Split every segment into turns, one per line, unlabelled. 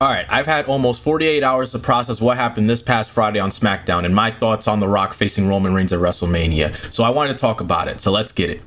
Alright, I've had almost 48 hours to process what happened this past Friday on SmackDown and my thoughts on The Rock facing Roman Reigns at WrestleMania. So I wanted to talk about it, so let's get it.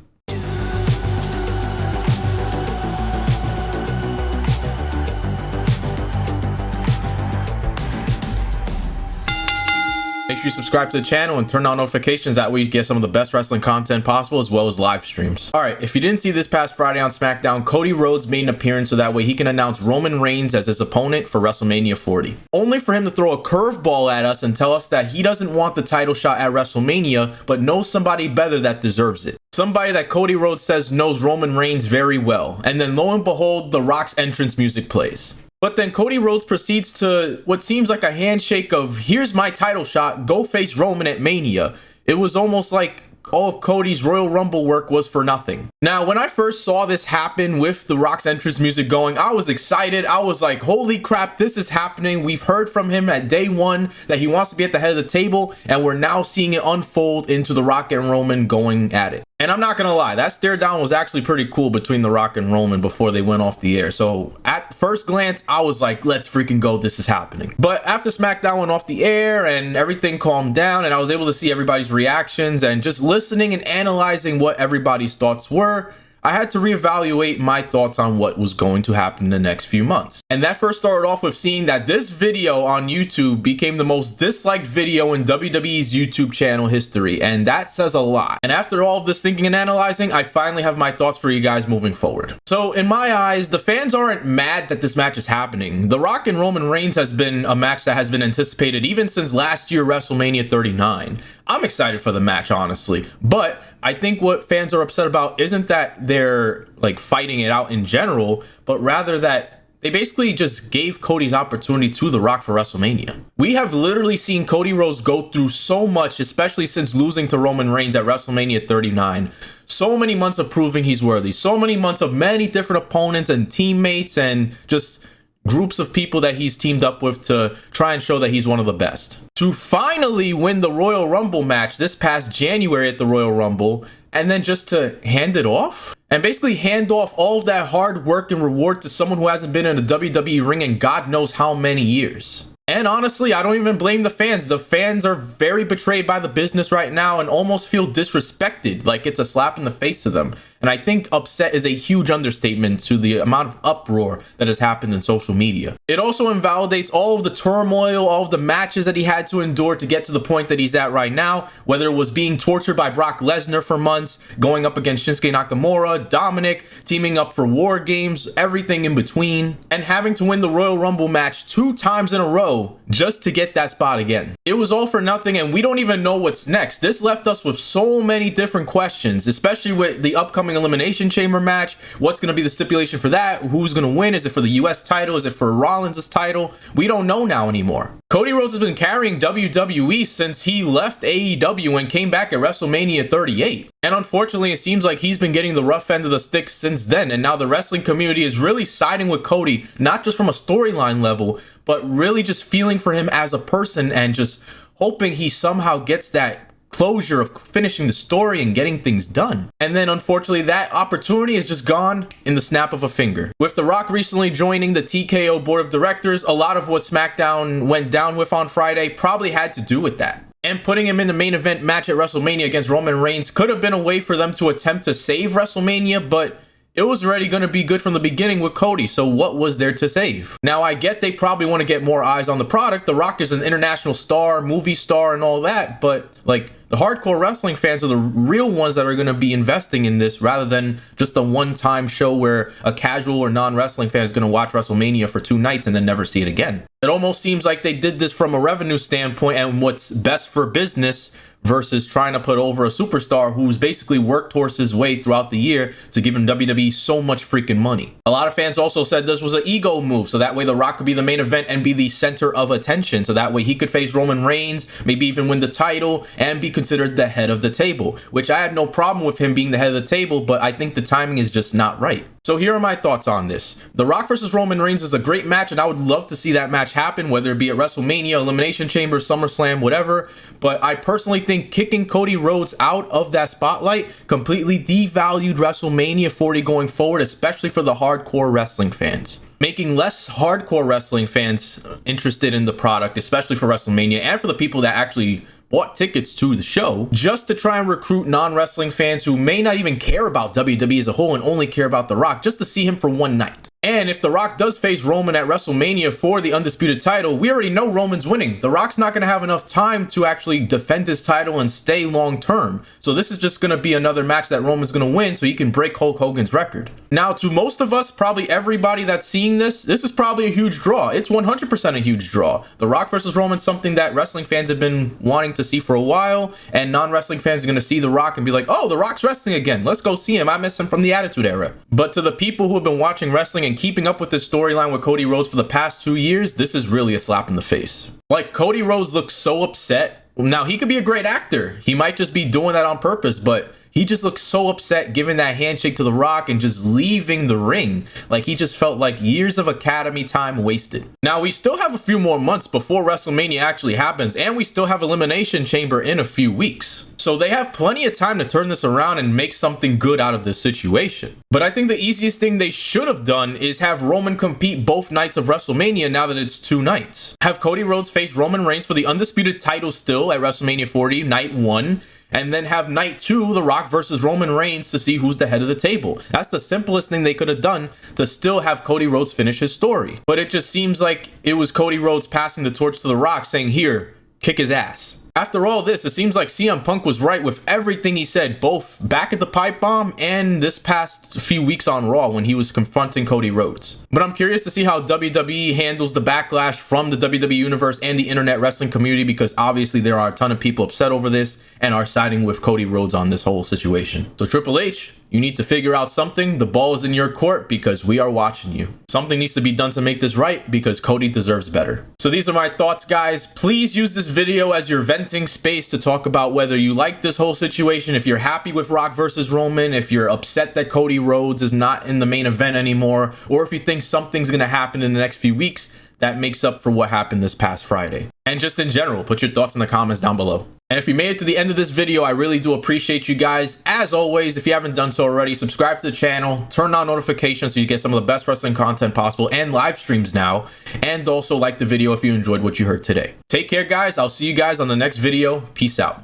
Make sure you subscribe to the channel and turn on notifications, that way you get some of the best wrestling content possible as well as live streams. Alright, if you didn't see this past Friday on SmackDown, Cody Rhodes made an appearance so that way he can announce Roman Reigns as his opponent for WrestleMania 40. Only for him to throw a curveball at us and tell us that he doesn't want the title shot at WrestleMania, but knows somebody better that deserves it. Somebody that Cody Rhodes says knows Roman Reigns very well. And then lo and behold, The Rock's entrance music plays. But then Cody Rhodes proceeds to what seems like a handshake of, here's my title shot, go face Roman at Mania. It was almost like all of Cody's Royal Rumble work was for nothing. Now, when I first saw this happen with The Rock's entrance music going, I was excited. I was like, holy crap, this is happening. We've heard from him at day one that he wants to be at the head of the table, and we're now seeing it unfold into The Rock and Roman going at it. And I'm not gonna lie, that stare down was actually pretty cool between The Rock and Roman before they went off the air. So at first glance, I was like, let's freaking go, this is happening. But after SmackDown went off the air and everything calmed down and I was able to see everybody's reactions and just listening and analyzing what everybody's thoughts were, I had to reevaluate my thoughts on what was going to happen in the next few months. And that first started off with seeing that this video on YouTube became the most disliked video in WWE's YouTube channel history, and that says a lot. And after all of this thinking and analyzing, I finally have my thoughts for you guys moving forward. So in my eyes, the fans aren't mad that this match is happening. The Rock and Roman Reigns has been a match that has been anticipated even since last year WrestleMania 39. I'm excited for the match, honestly, but I think what fans are upset about isn't that they're like fighting it out in general, but rather that they basically just gave Cody's opportunity to The Rock for WrestleMania. We have literally seen Cody Rhodes go through so much, especially since losing to Roman Reigns at WrestleMania 39. So many months of proving he's worthy, so many months of many different opponents and teammates and just groups of people that he's teamed up with to try and show that he's one of the best. To finally win the Royal Rumble match this past January at the Royal Rumble, and then just to hand it off? And basically hand off all of that hard work and reward to someone who hasn't been in a WWE ring in God knows how many years. And honestly, I don't even blame the fans. The fans are very betrayed by the business right now and almost feel disrespected, like it's a slap in the face to them. And I think upset is a huge understatement to the amount of uproar that has happened in social media. It also invalidates all of the turmoil, all of the matches that he had to endure to get to the point that he's at right now, whether it was being tortured by Brock Lesnar for months, going up against Shinsuke Nakamura, Dominic, teaming up for War Games, everything in between, and having to win the Royal Rumble match 2 times in a row just to get that spot again. It was all for nothing, and we don't even know what's next. This left us with so many different questions, especially with the upcoming Elimination Chamber match. What's going to be the stipulation for that? Who's going to win? Is it for the US title? Is it for Rollins' title? We don't know now anymore. Cody Rhodes has been carrying WWE since he left AEW and came back at WrestleMania 38. And unfortunately, it seems like he's been getting the rough end of the stick since then. And now the wrestling community is really siding with Cody, not just from a storyline level, but really just feeling for him as a person and just hoping he somehow gets that closure of finishing the story and getting things done. And then unfortunately that opportunity is just gone in the snap of a finger. With The Rock recently joining the TKO board of directors, a lot of what SmackDown went down with on Friday probably had to do with that. And putting him in the main event match at WrestleMania against Roman Reigns could have been a way for them to attempt to save WrestleMania, but it was already going to be good from the beginning with Cody, so what was there to save? Now, I get they probably want to get more eyes on the product. The Rock is an international star, movie star, and all that, but like the hardcore wrestling fans are the real ones that are going to be investing in this rather than just a one-time show where a casual or non-wrestling fan is going to watch WrestleMania for 2 nights and then never see it again. It almost seems like they did this from a revenue standpoint and what's best for business versus trying to put over a superstar who's basically worked towards his way throughout the year to give him WWE so much freaking money. A lot of fans also said this was an ego move, so that way The Rock could be the main event and be the center of attention, so that way he could face Roman Reigns, maybe even win the title, and be considered the head of the table, which I had no problem with him being the head of the table, but I think the timing is just not right. So here are my thoughts on this. The Rock versus Roman Reigns is a great match, and I would love to see that match happen, whether it be at WrestleMania, Elimination Chamber, SummerSlam, whatever. But I personally think kicking Cody Rhodes out of that spotlight completely devalued WrestleMania 40 going forward, especially for the hardcore wrestling fans, making less hardcore wrestling fans interested in the product, especially for WrestleMania, and for the people that actually bought tickets to the show, just to try and recruit non-wrestling fans who may not even care about WWE as a whole and only care about The Rock, just to see him for one night. And if The Rock does face Roman at WrestleMania for the undisputed title, we already know Roman's winning. The Rock's not going to have enough time to actually defend his title and stay long term. So this is just going to be another match that Roman's going to win so he can break Hulk Hogan's record. Now, to most of us, probably everybody that's seeing this is probably a huge draw. It's 100% a huge draw. The Rock versus Roman is something that wrestling fans have been wanting to see for a while, and non-wrestling fans are going to see The Rock and be like, oh, The Rock's wrestling again. Let's go see him. I miss him from the Attitude Era. But to the people who have been watching wrestling and keeping up with this storyline with Cody Rhodes for the past 2 years, this is really a slap in the face. Like, Cody Rhodes looks so upset. Now, he could be a great actor. He might just be doing that on purpose, but he just looks so upset giving that handshake to The Rock and just leaving the ring. Like, he just felt like years of Academy time wasted. Now, we still have a few more months before WrestleMania actually happens, and we still have Elimination Chamber in a few weeks. So they have plenty of time to turn this around and make something good out of this situation. But I think the easiest thing they should have done is have Roman compete both nights of WrestleMania now that it's 2 nights. Have Cody Rhodes face Roman Reigns for the undisputed title still at WrestleMania 40, night 1. And then have night 2, The Rock versus Roman Reigns, to see who's the head of the table. That's the simplest thing they could have done to still have Cody Rhodes finish his story. But it just seems like it was Cody Rhodes passing the torch to The Rock, saying, here, kick his ass. After all this, it seems like CM Punk was right with everything he said, both back at the Pipe Bomb and this past few weeks on Raw when he was confronting Cody Rhodes. But I'm curious to see how WWE handles the backlash from the WWE Universe and the internet wrestling community, because obviously there are a ton of people upset over this and are siding with Cody Rhodes on this whole situation. So Triple H, you need to figure out something. The ball is in your court because we are watching you. Something needs to be done to make this right because Cody deserves better. So these are my thoughts, guys. Please use this video as your venting space to talk about whether you like this whole situation, if you're happy with Rock versus Roman, if you're upset that Cody Rhodes is not in the main event anymore, or if you think something's going to happen in the next few weeks that makes up for what happened this past Friday. And just in general, put your thoughts in the comments down below. And if you made it to the end of this video, I really do appreciate you guys. As always, if you haven't done so already, subscribe to the channel, turn on notifications so you get some of the best wrestling content possible and live streams now. And also like the video if you enjoyed what you heard today. Take care, guys. I'll see you guys on the next video. Peace out.